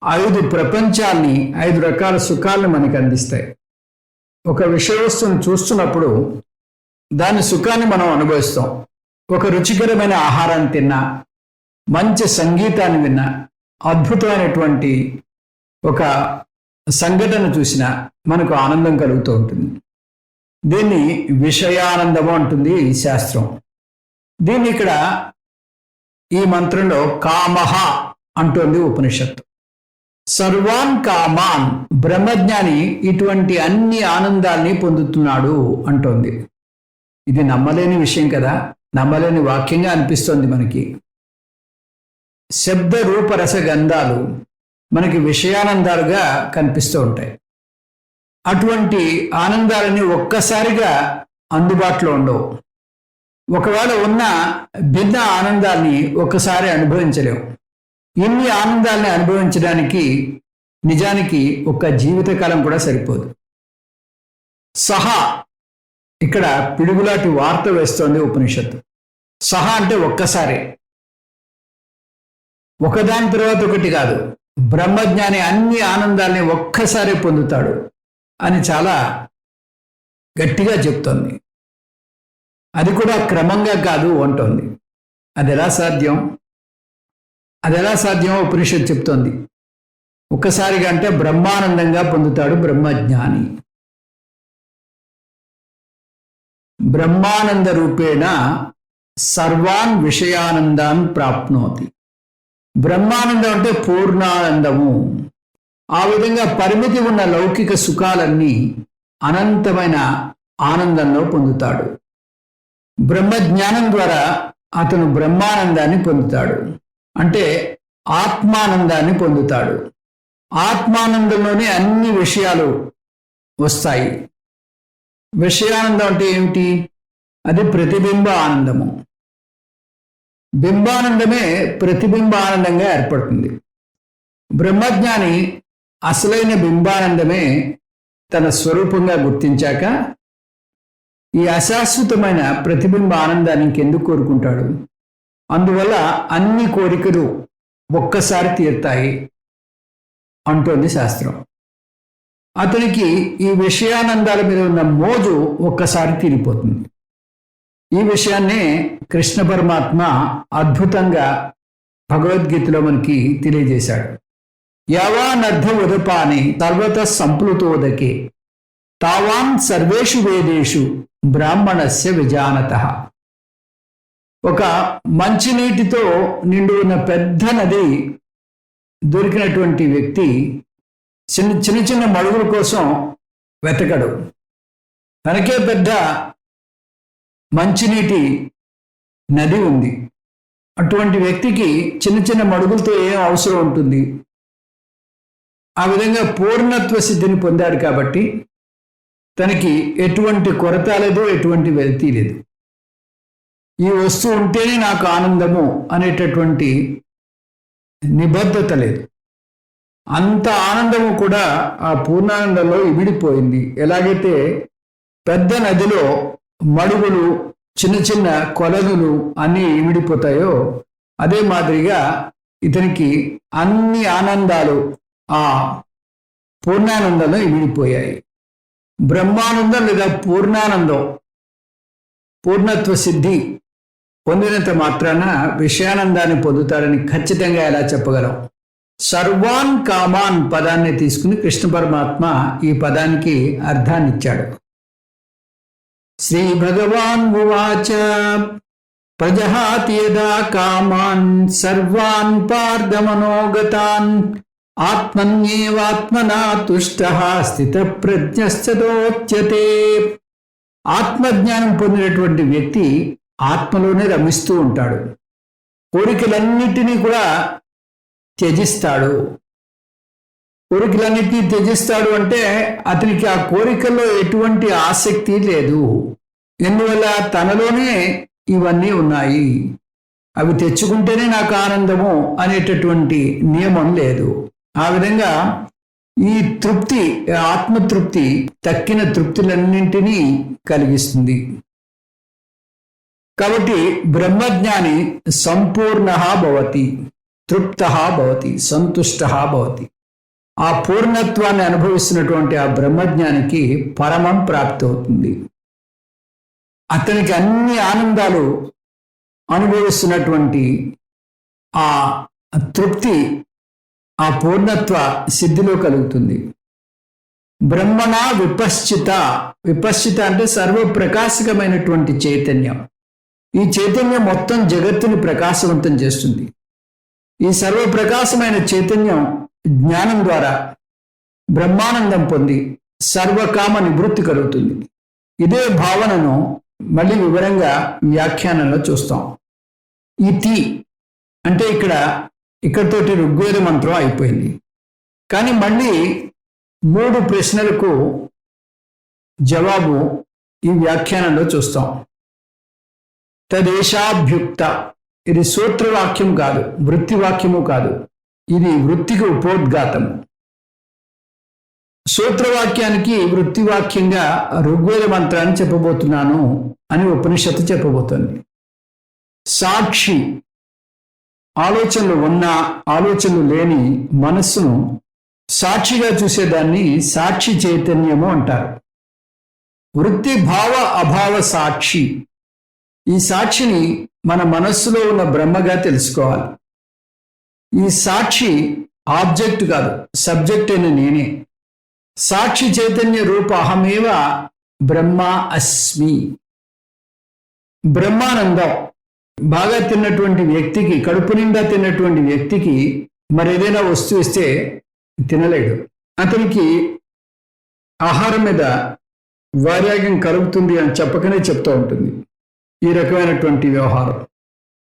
5 ప్రపంచాల్ని, 5 రకాల సుఖాలను మనకి అందిస్తాయి. ఒక విషయ వస్తువును చూస్తున్నప్పుడు దాని సుఖాన్ని మనం అనుభవిస్తాం. ఒక రుచికరమైన ఆహారాన్ని తిన్నా, మంచి సంగీతాన్ని విన్నా, అద్భుతమైనటువంటి ఒక సంఘటన చూసినా మనకు ఆనందం కలుగుతూ ఉంటుంది. దీన్ని విషయానందము అంటుంది ఈ శాస్త్రం. దీన్ని ఇక్కడ ఈ మంత్రంలో కామహ అంటోంది ఉపనిషత్తు. సర్వాన్ కామాన్, బ్రహ్మజ్ఞాని ఇటువంటి అన్ని ఆనందాల్ని పొందుతున్నాడు అంటోంది. ఇది నమ్మలేని విషయం కదా, నమ్మలేని వాక్యంగా అనిపిస్తోంది మనకి. శబ్ద రూపరస గంధాలు మనకి విషయానందాలుగా కనిపిస్తూ ఉంటాయి. అటువంటి ఆనందాలని ఒక్కసారిగా అందుబాటులో ఉండవు. ఒకవేళ ఉన్న భిన్న ఆనందాన్ని ఒక్కసారి అనుభవించలేము. ఇన్ని ఆనందాలని అనుభవించడానికి నిజానికి ఒక్క జీవితకాలం కూడా సరిపోదు. సహా ఇక్కడ పిడుగులాంటి వార్త వేస్తోంది ఉపనిషత్తు. సహా అంటే ఒక్కసారి, ఒకదాని తర్వాత ఒకటి కాదు. బ్రహ్మజ్ఞాని అన్ని ఆనందాల్ని ఒక్కసారి పొందుతాడు అని చాలా గట్టిగా చెప్తోంది. అది కూడా క్రమంగా కాదు అంటోంది. అది ఎలా సాధ్యం? ఉపనిషత్తు చెప్తోంది. ఒక్కసారిగా అంటే బ్రహ్మానందంగా పొందుతాడు బ్రహ్మజ్ఞాని. బ్రహ్మానంద రూపేణ సర్వాన్ విషయానందాన్ ప్రాప్నోతి. బ్రహ్మానందం అంటే పూర్ణానందము. ఆ విధంగా పరిమితి ఉన్న లౌకిక సుఖాలన్నీ అనంతమైన ఆనందంలో పొందుతాడు. బ్రహ్మజ్ఞానం ద్వారా అతను బ్రహ్మానందాన్ని పొందుతాడు, అంటే ఆత్మానందాన్ని పొందుతాడు. ఆత్మానందంలోనే అన్ని విషయాలు వస్తాయి. విషయానందం అంటే ఏమిటి? అది ప్రతిబింబ ఆనందము. బింబానందమే ప్రతిబింబ ఆనందంగా ఏర్పడుతుంది. బ్రహ్మజ్ఞాని అసలైన బింబానందమే తన స్వరూపంగా గుర్తించాక ఈ అశాశ్వతమైన ప్రతిబింబ ఆనందాన్ని ఇంకెందుకు కోరుకుంటాడు? అందువల్ల అన్ని కోరికలు ఒక్కసారి తీరుతాయి అంటోంది శాస్త్రం. అతనికి ఈ విషయానందాల మీద ఉన్న మోజు ఒక్కసారి తీరిపోతుంది. ఈ విషయాన్నే కృష్ణ పరమాత్మ అద్భుతంగా భగవద్గీతలో మనకి తెలియజేశాడు. యావానర్థ ఉదపాని సర్వత సంప్లుతోదకే తావాన్ సర్వేషు వేదేషు బ్రాహ్మణస్య విజానతః. ఒక మంచినీటితో నిండి ఉన్న పెద్ద నది దొరికినటువంటి వ్యక్తి చిన్న చిన్న మడుగుల కోసం వెతకడు. తనకే పెద్ద మంచినీటి నది ఉంది. అటువంటి వ్యక్తికి చిన్న చిన్న మడుగులతో ఏం అవసరం ఉంటుంది? ఆ విధంగా పూర్ణత్వ సిద్ధిని పొందాడు కాబట్టి తనకి ఎటువంటి కొరత లేదు, ఎటువంటి వెలితి లేదు. ఈ వస్తువు ఉంటేనే నాకు ఆనందము అనేటటువంటి నిబద్ధత లేదు. అంత ఆనందము కూడా ఆ పూర్ణానందంలో ఇమిడిపోయింది. ఎలాగైతే పెద్ద నదిలో మడుగులు, చిన్న చిన్న కొలనులు అన్నీ ఇమిడిపోతాయో అదే మాదిరిగా ఇతనికి అన్ని ఆనందాలు ఆ పూర్ణానందంలో ఇమిడిపోయాయి. బ్రహ్మానందం లేదా పూర్ణానందం, పూర్ణత్వ సిద్ధి పొందినంత మాత్రాన విషయానందాన్ని పొందుతాడని ఖచ్చితంగా ఎలా చెప్పగలం? సర్వాన్ కామాన్ పదాన్ని తీసుకుని కృష్ణ పరమాత్మ ఈ పదానికి అర్థాన్ని ఇచ్చాడు. శ్రీ భగవాన్ ఉవాచ ప్రజహాతి యదా కామాన్ సర్వాన్ పార్థమనోగతాన్ ఆత్మన్యేవాత్మనా తుష్టః స్థితప్రజ్ఞశ్చతోచ్యతే. ఆత్మజ్ఞానం పొందినటువంటి వ్యక్తి ఆత్మలోనే రమిస్తూ ఉంటాడు. కోరికలన్నిటినీ కూడా త్యజిస్తాడు. కోరికలన్నిటినీ త్యజిస్తాడు అంటే అతనికి ఆ కోరికల్లో ఎటువంటి ఆసక్తి లేదు. ఎందువల్ల? తనలోనే ఇవన్నీ ఉన్నాయి. అవి తెచ్చుకుంటేనే నాకు ఆనందము అనేటటువంటి నియమం లేదు. ఆ విధంగా ఈ తృప్తి, ఆత్మతృప్తి తక్కిన తృప్తులన్నింటినీ కలిగిస్తుంది. కాబట్టి బ్రహ్మజ్ఞాని సంపూర్ణ భవతి, తృప్త భవతి, సంతుష్ట భవతి. ఆ పూర్ణత్వాన్ని అనుభవిస్తున్నటువంటి ఆ బ్రహ్మజ్ఞానికి పరమం ప్రాప్తి అవుతుంది. అతనికి అన్ని ఆనందాలు అనుభవిస్తున్నటువంటి ఆ తృప్తి ఆ పూర్ణత్వ సిద్ధిలో కలుగుతుంది. బ్రహ్మణ విపశ్చిత. విపశ్చిత అంటే సర్వప్రకాశకమైనటువంటి చైతన్యం. ఈ చైతన్యం మొత్తం జగత్తుని ప్రకాశవంతం చేస్తుంది. ఈ సర్వప్రకాశమైన చైతన్యం జ్ఞానం ద్వారా బ్రహ్మానందం పొంది సర్వకామ నివృత్తి కలుగుతుంది. ఇదే భావనను మళ్ళీ వివరంగా వ్యాఖ్యానంలో చూస్తాం. ఇతి అంటే ఇక్కడతోటి ఋగ్వేద మంత్రం అయిపోయింది. కానీ మళ్ళీ 3 ప్రశ్నలకు జవాబు ఈ వ్యాఖ్యానంలో చూస్తాం. తదేశాభ్యుక్త. ఇది సూత్రవాక్యం కాదు, వృత్తివాక్యము కాదు. ఇది వృత్తికి ఉపోద్ఘాతము. సూత్రవాక్యానికి వృత్తివాక్యంగా ఋగ్వేద మంత్రాన్ని చెప్పబోతున్నాను అని ఉపనిషత్తు చెప్పబోతోంది. సాక్షి, ఆలోచనలు ఉన్నా ఆలోచనలు లేని మనస్సును సాక్షిగా చూసేదాన్ని సాక్షి చైతన్యము అంటారు. వృత్తి భావ అభావ సాక్షి. ఈ సాక్షిని మన మనస్సులో ఉన్న బ్రహ్మగా తెలుసుకోవాలి. ఈ సాక్షి ఆబ్జెక్ట్ కాదు, సబ్జెక్ట్ అయిన నేనే. సాక్షి చైతన్య రూప అహమేవ బ్రహ్మ అస్మి. బ్రహ్మానందం బాగా తిన్నటువంటి వ్యక్తికి, కడుపు నిండా తిన్నటువంటి వ్యక్తికి మరేదైనా వస్తువు ఇస్తే తినలేడు. అతనికి ఆహారం మీద వైరాగ్యం కలుగుతుంది అని చెప్పకనే చెప్తూ ఉంటుంది ఈ రకమైనటువంటి వ్యవహారం.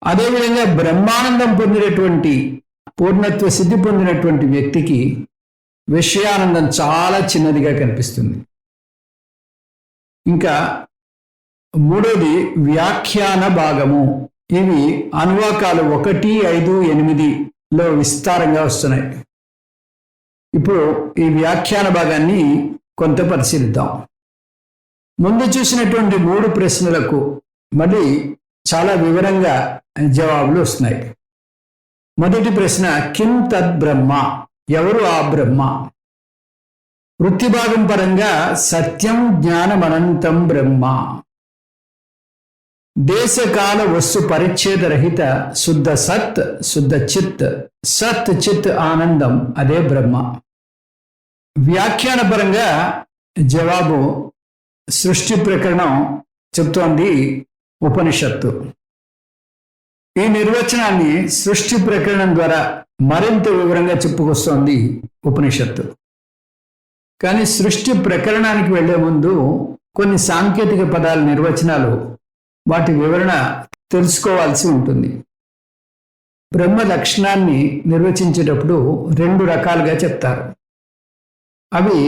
అదేవిధంగా బ్రహ్మానందం పొందినటువంటి, పూర్ణత్వ సిద్ధి పొందినటువంటి వ్యక్తికి విషయానందం చాలా చిన్నదిగా కనిపిస్తుంది. ఇంకా మూడోది వ్యాఖ్యాన భాగము. ఇవి అనువాకాలు 1, 5, 8లో విస్తారంగా వస్తున్నాయి. ఇప్పుడు ఈ వ్యాఖ్యాన భాగాన్ని కొంత పరిశీలిద్దాం. ముందు చూసినటువంటి 3 ప్రశ్నలకు మళ్ళీ చాలా వివరంగా జవాబులు వస్తున్నాయి. మొదటి ప్రశ్న, కిం తద్ బ్రహ్మ, ఎవరు ఆ బ్రహ్మ? వృత్తి భాగం పరంగా సత్యం జ్ఞానమనంతం బ్రహ్మ. దేశకాల వస్తు పరిచ్ఛేద రహిత శుద్ధ సత్, శుద్ధ చిత్, సత్ చిత్ ఆనందం, అదే బ్రహ్మ. వ్యాఖ్యాన పరంగా జవాబు సృష్టి ప్రకరణం చెప్తోంది ఉపనిషత్తు. ఈ నిర్వచనాన్ని సృష్టి ప్రకరణం ద్వారా మరింత వివరంగా చెప్పుకొస్తోంది ఉపనిషత్తు. కానీ సృష్టి ప్రకరణానికి వెళ్లే ముందు కొన్ని సాంకేతిక పదాల నిర్వచనాలు, వాటి వివరణ తెలుసుకోవాల్సి ఉంటుంది. బ్రహ్మ లక్షణాన్ని నిర్వచించేటప్పుడు 2 రకాలుగా చెప్తారు. అవి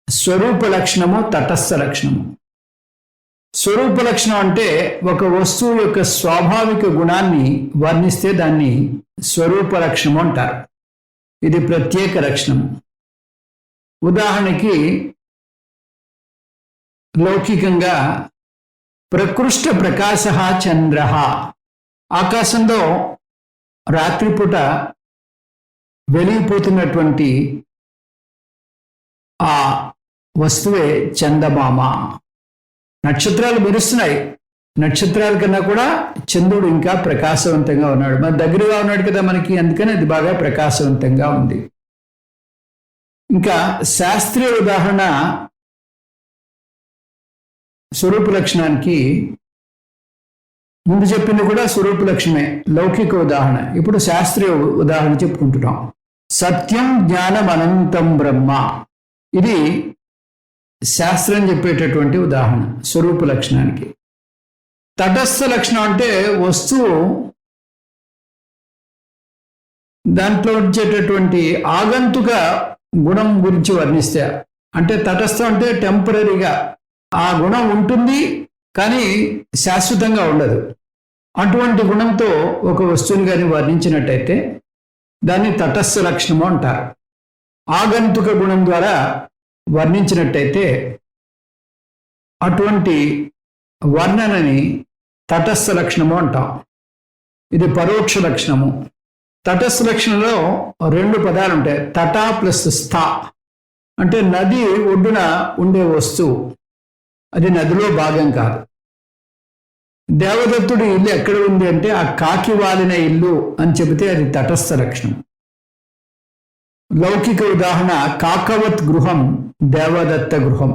స్వరూప లక్షణము, తటస్థ లక్షణము. స్వరూప లక్షణం అంటే ఒక వస్తువు యొక్క స్వాభావిక గుణాన్ని వర్ణిస్తే దాన్ని స్వరూప లక్షణము అంటారు. ఇది ప్రత్యేక లక్షణము. ఉదాహరణకి లౌకికంగా ప్రకృష్ట ప్రకాశ చంద్ర, ఆకాశంలో రాత్రిపూట వెలిగిపోతున్నటువంటి ఆ వస్తువే చందమామ. నక్షత్రాలు మెరుస్తున్నాయి, నక్షత్రాల కన్నా కూడా చంద్రుడు ఇంకా ప్రకాశవంతంగా ఉన్నాడు. మన దగ్గరగా ఉన్నాడు కదా మనకి, అందుకని అది బాగా ప్రకాశవంతంగా ఉంది. ఇంకా శాస్త్రీయ ఉదాహరణ స్వరూప లక్షణానికి ముందు చెప్పింది కూడా స్వరూప లక్షణమే, లౌకిక ఉదాహరణ. ఇప్పుడు శాస్త్రీయ ఉదాహరణ చెప్పుకుంటున్నాం. సత్యం జ్ఞానం అనంతం బ్రహ్మ, ఇది శాస్త్రం చెప్పేటటువంటి ఉదాహరణ స్వరూప లక్షణానికి. తటస్థ లక్షణం అంటే వస్తువు దాంట్లో వచ్చేటటువంటి ఆగంతుక గుణం గురించి వర్ణిస్తే, అంటే తటస్థం అంటే టెంపరీగా ఆ గుణం ఉంటుంది కానీ శాశ్వతంగా ఉండదు. అటువంటి గుణంతో ఒక వస్తువుని కానీ వర్ణించినట్టయితే దాన్ని తటస్థ లక్షణము అంటారు. ఆగంతుక గుణం ద్వారా వర్ణించినట్టయితే అటువంటి వర్ణనని తటస్థ లక్షణము అంటాం. ఇది పరోక్ష లక్షణము. తటస్థ లక్షణంలో 2 పదాలు ఉంటాయి. తట ప్లస్ స్థ అంటే నది ఒడ్డున ఉండే వస్తువు, అది నదిలో భాగం కాదు. దేవదత్తుడి ఇల్లు ఎక్కడ ఉంది అంటే ఆ కాకి వాలిన ఇల్లు అని చెబితే అది తటస్థ లక్షణం. లౌకిక ఉదాహరణ కాకవత్ గృహం, దేవదత్త గృహం.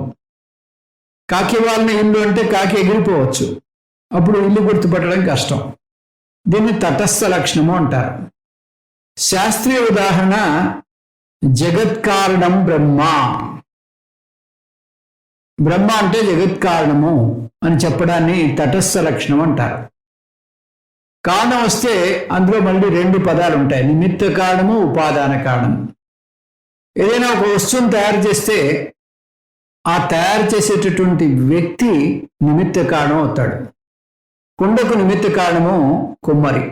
కాకి వాలిన ఇల్లు అంటే కాకి ఎగిరిపోవచ్చు, అప్పుడు ఇల్లు గుర్తుపట్టడం కష్టం. దీన్ని తటస్థ లక్షణము అంటారు. శాస్త్రీయ ఉదాహరణ జగత్కారణం బ్రహ్మ. బ్రహ్మ అంటే జగత్కారణము అని చెప్పడాన్ని తటస్థ లక్షణం అంటారు. కారణం వస్తే అందులో మళ్ళీ 2 పదాలు ఉంటాయి, నిమిత్త కారణము, ఉపాదాన కారణము. ఏదైనా ఒక వస్తువును తయారు చేస్తే ఆ తయారు చేసేటటువంటి వ్యక్తి నిమిత్త కారణం అవుతాడు. కుండకు నిమిత్త కారణము కుమ్మరి.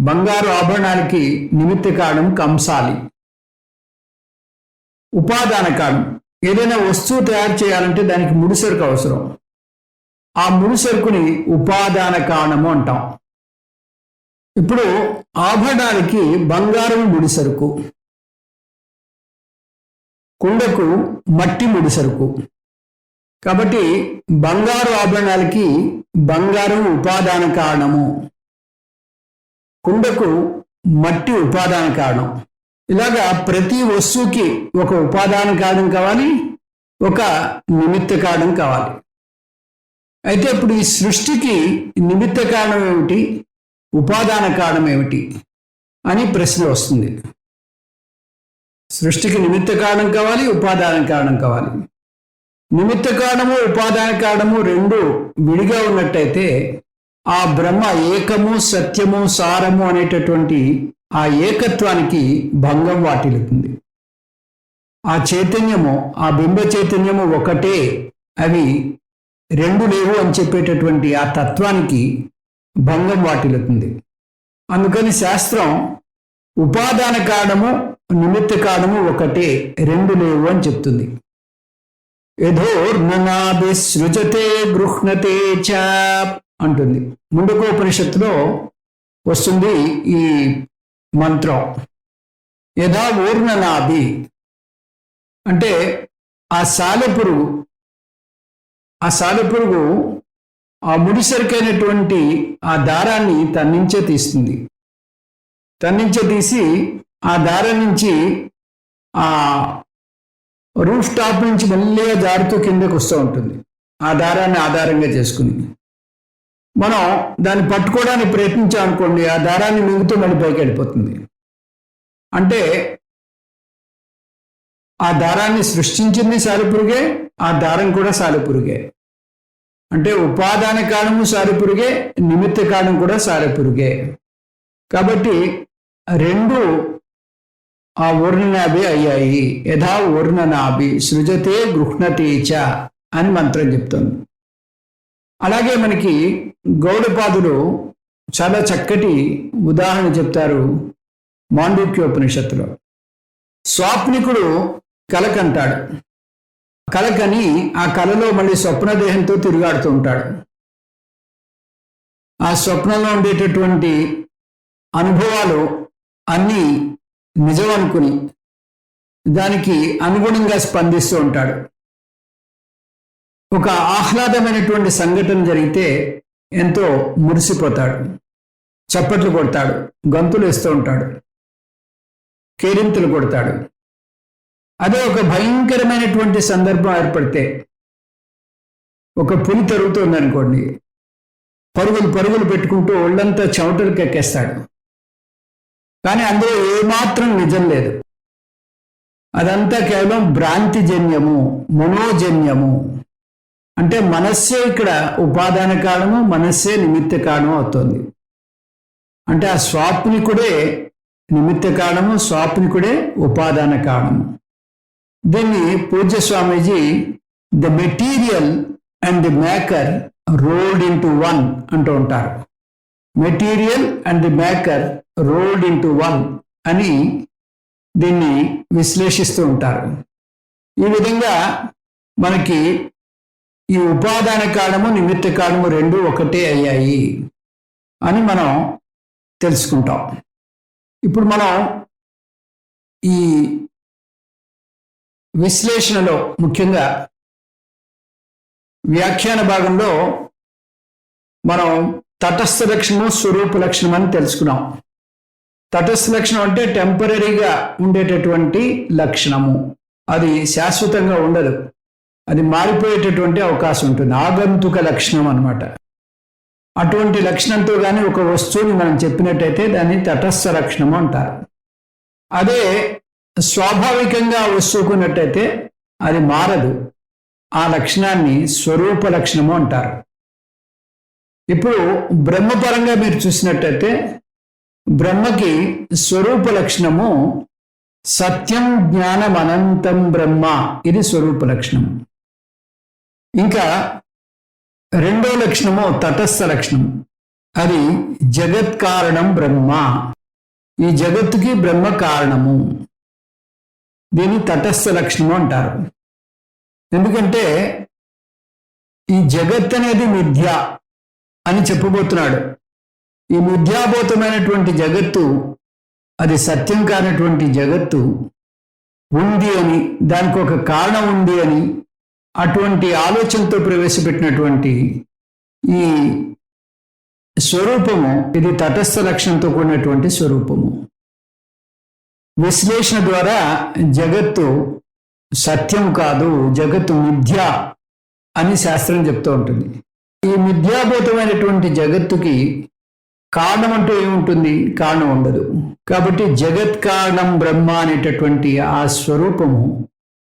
బంగారు ఆభరణాలకి నిమిత్త కారణం కంసాలి. ఉపాదాన కారణం, ఏదైనా వస్తువు తయారు చేయాలంటే దానికి ముడిసరుకు అవసరం. ఆ ముడిసరుకుని ఉపాదాన కారణము అంటాం. ఇప్పుడు ఆభరణాలకి బంగారం ముడిసరుకు, కుండకు మట్టి ముడిసరుకు. కాబట్టి బంగారు ఆభరణాలకి బంగారం ఉపాదాన కారణము, కుండకు మట్టి ఉపాదాన కారణం. ఇలాగా ప్రతి వస్తువుకి ఒక ఉపాదాన కారణం కావాలి, ఒక నిమిత్త కారణం కావాలి. అయితే ఇప్పుడు ఈ సృష్టికి నిమిత్త కారణం ఏమిటి, ఉపాదాన కారణం ఏమిటి అని ప్రశ్న వస్తుంది. సృష్టికి నిమిత్త కారణం కావాలి, ఉపాదాన కారణం కావాలి. నిమిత్త కారణము ఉపాదాన కారణము రెండు విడిగా ఉన్నట్టయితే ఆ బ్రహ్మ ఏకము సత్యము సారము అనేటటువంటి ఆ ఏకత్వానికి భంగం వాటిల్లుతుంది. ఆ చైతన్యము, ఆ బింబ చైతన్యము ఒకటే, అవి రెండు లేవు అని చెప్పేటటువంటి ఆ తత్వానికి భంగం వాటిల్లుతుంది. అందుకని శాస్త్రం ఉపాదాన కారణము నిమిత్త కారణము ఒకటే, రెండు లేవు అని చెప్తుంది. యథోర్ననాభి సృజతే గృహ్ణతే చ అంటుంది. ముండకోపనిషత్తులో వస్తుంది ఈ మంత్రం. యథా ఊర్ణనాభి అంటే ఆ సాలెపురుగు ఆ ముడిసరికైనటువంటి ఆ దారాన్ని తన్నించే తీస్తుంది. తన్నించే తీసి ఆ దారం నుంచి ఆ రూఫ్ టాప్ నుంచి మెల్లిగా జారుతూ కిందకు వస్తూ ఉంటుంది. ఆ దారాన్ని ఆధారంగా చేసుకుని మనం దాన్ని పట్టుకోవడానికి ప్రయత్నించామనుకోండి, ఆ దారాన్ని మింగుతూ మళ్ళీ పైకి వెళ్ళిపోతుంది. అంటే ఆ దారాన్ని సృష్టించింది సాలెపురుగే, ఆ దారం కూడా సాలెపురుగే. అంటే ఉపాదాన కారణము సాలెపురుగే, నిమిత్త కారణం కూడా సాలెపురుగే. కాబట్టి రెండు ఆ ఊర్ణనాభి అయ్యాయి. యథా ఊర్ణనాభి సృజతే గృహ్ణతే చ అని మంత్రం చెప్తుంది. అలాగే మనకి గౌడపాదులు చాలా చక్కటి ఉదాహరణ చెప్తారు మాండూక్యోపనిషత్తులో. స్వాప్నికుడు కలకంటాడు. కలకని ఆ కలలో మళ్ళీ స్వప్నదేహంతో తిరుగాడుతూ ఉంటాడు. ఆ స్వప్నంలో ఉండేటటువంటి అనుభవాలు అన్నీ నిజం అనుకుని దానికి అనుగుణంగా స్పందిస్తూ ఉంటాడు. ఒక ఆహ్లాదమైనటువంటి సంఘటన జరిగితే ఎంతో మురిసిపోతాడు, చప్పట్లు కొడతాడు, గంతులు వేస్తూ ఉంటాడు, కేరింతలు కొడతాడు. అదే ఒక భయంకరమైనటువంటి సందర్భం ఏర్పడితే, ఒక పులి తరుగుతుంది అనుకోండి, పరుగులు పెట్టుకుంటూ ఒళ్ళంతా చెమటలు కెక్కేస్తాడు. కానీ అందులో ఏమాత్రం నిజం లేదు. అదంతా కేవలం భ్రాంతిజన్యము, మనోజన్యము. అంటే మనస్సే ఇక్కడ ఉపాదాన కారణము, మనస్సే నిమిత్త కారణం అవుతుంది. అంటే ఆ స్వాప్నికుడే నిమిత్త కారణము, స్వాప్నికుడే ఉపాదాన కారణము. దీన్ని పూజ్య Swamiji the material and the maker rolled into one అంటూ ఉంటారు. Material and the maker rolled into one అని దీన్ని విశ్లేషిస్తూ ఉంటారు. ఈ విధంగా మనకి ఈ ఉపాదాన కారణము నిమిత్త కారణము రెండు ఒకటే అయ్యాయి అని మనం తెలుసుకుంటాం. ఇప్పుడు మనం ఈ విశ్లేషణలో ముఖ్యంగా వ్యాఖ్యాన భాగంలో మనం తటస్థ లక్షణము, స్వరూప లక్షణం అని తెలుసుకున్నాం. తటస్థ లక్షణం అంటే టెంపరీగా ఉండేటటువంటి లక్షణము, అది శాశ్వతంగా ఉండదు, అది మారిపోయేటటువంటి అవకాశం ఉంటుంది. ఆగంతుక లక్షణం అన్నమాట. అటువంటి లక్షణంతో కానీ ఒక వస్తువుని మనం చెప్పినట్టయితే దాన్ని తటస్థ లక్షణము అంటారు. అదే స్వాభావికంగా వస్తువుకున్నట్టయితే అది మారదు, ఆ లక్షణాన్ని స్వరూప లక్షణము అంటారు. ఇప్పుడు బ్రహ్మపరంగా మీరు చూసినట్టయితే బ్రహ్మకి స్వరూప లక్షణము సత్యం జ్ఞానం అనంతం బ్రహ్మ, ఇది స్వరూప లక్షణము. ఇంకా రెండో లక్షణము తటస్థ లక్షణము, అది జగత్ కారణం బ్రహ్మ, ఈ జగత్తుకి బ్రహ్మ కారణము, దీన్ని తటస్థ లక్షణము అంటారు. ఎందుకంటే ఈ జగత్ అనేది మిథ్య అని చెప్పబోతున్నాడు. ఈ మిథ్యాభూతమైనటువంటి జగత్తు, అది సత్యం కానటువంటి జగత్తు ఉంది అని, దానికి ఒక కారణం ఉంది అని, అటువంటి ఆలోచనతో ప్రవేశపెట్టినటువంటి ఈ స్వరూపము ఇది తటస్థ లక్షణంతో కూడినటువంటి స్వరూపము. విశ్లేషణ ద్వారా జగత్తు సత్యం కాదు, జగత్తు మిథ్య అని శాస్త్రం చెప్తూ ఉంటుంది. ఈ మిథ్యాభూతమైనటువంటి జగత్తుకి కారణం అంటూ ఏముంటుంది? కారణం ఉండదు. కాబట్టి జగత్ కారణం బ్రహ్మ అనేటటువంటి ఆ స్వరూపము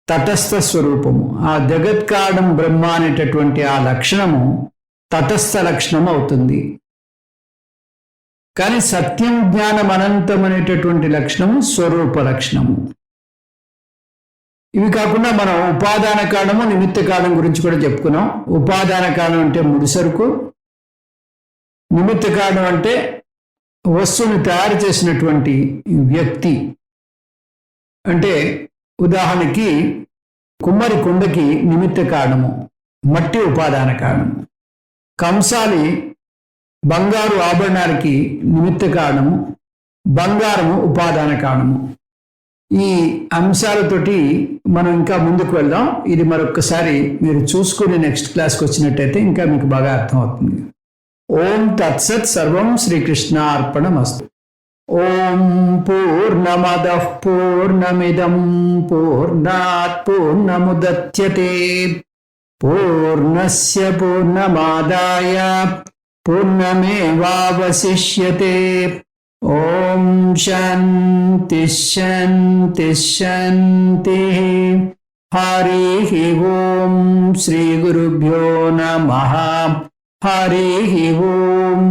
తటస్థ స్వరూపము. ఆ జగత్ కారణం బ్రహ్మ అనేటటువంటి ఆ లక్షణము తటస్థ లక్షణం అవుతుంది. కానీ సత్యం జ్ఞానం అనంతం అనేటటువంటి లక్షణము స్వరూప లక్షణము. ఇవి కాకుండా మనం ఉపాదాన కారణము నిమిత్త కారణం గురించి కూడా చెప్పుకున్నాం. ఉపాదాన కారణం అంటే ముడిసరుకు, నిమిత్త కారణం అంటే వస్తువుని తయారు చేసినటువంటి వ్యక్తి. అంటే ఉదాహరణకి కుమ్మరి కుండకి నిమిత్త కారణము మట్టి ఉపాదాన కారణము, కంసాలి బంగారు ఆభరణాలకి నిమిత్త కారణము, బంగారము ఉపాదాన కారణము. ఈ అంశాలతోటి మనం ఇంకా ముందుకు వెళ్దాం. ఇది మరొకసారి మీరు చూసుకుని నెక్స్ట్ క్లాస్కి వచ్చినట్టయితే ఇంకా మీకు బాగా అర్థమవుతుంది. ఓం తత్సత్. సర్వం శ్రీకృష్ణార్పణమస్తు. ఓం పూర్ణమదః పూర్ణమిదం పూర్ణాత్ పూర్ణముదచ్యతే పూర్ణస్య పూర్ణమాదాయ పూర్ణమేవావశిష్యతే. ఓం శాంతి శాంతి శాంతి. హరి ఓం. శ్రీ గురుభ్యో నమః. హరి ఓం.